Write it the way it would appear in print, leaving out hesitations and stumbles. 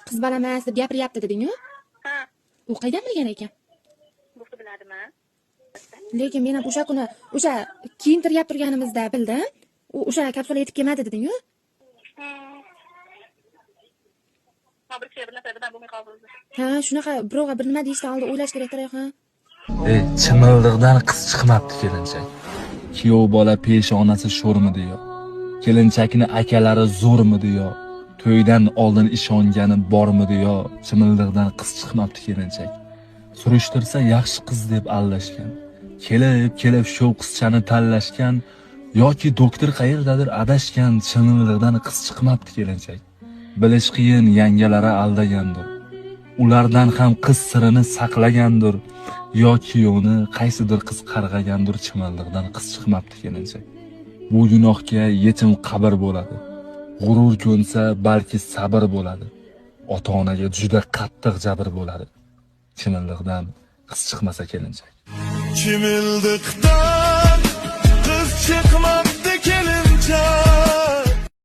qiz bolamas deb gapiryapti deding-ku. Ha, U qaydan bilgan ekan? bo'pti biladimi? Lekin men ham o'sha kuni o'sha kiyintirib turganimizda bildim. U o'sha kapsula yetib kelmadi deding-ku. Ma bir kishi bir narsadan bo'lmay qoldi. Ha, shunaqa birovga bir nima deyishdan oldin o'ylash kerak-da, ha. Chimildiqdan qiz chiqmabdi kelinchak. Kuyov bola peshonasi sho'rmidi yo? Kelinchakni akalari zo'rmidi yo? To'ydan oldin ishongani bormidi yo? Chimildiqdan qiz chiqmabdi kelinchak. Surishtirsa yaxshi qiz deb aldashgan. Kelib shu qizchani tanlashgan yoki doktor qayerdadir adashgan. Chimildiqdan qiz chiqmabdi kelinchak. Bilish qiyin, yangalari aldagandir. Ulardan ham qiz sirini saqlagandir yoki yo'ni qaysidir qiz qarg'agandir. Chimildiqdan qiz chiqmabdi kelinchak. Bu gunohga yetim qabr bo'ladi. G'urur ko'nsa balki sabr bo'ladi. Ota-onaga juda qattiq jabr bo'ladi. Chimildiqdan qiz chiqmasa kelinchak. Chimildiqdan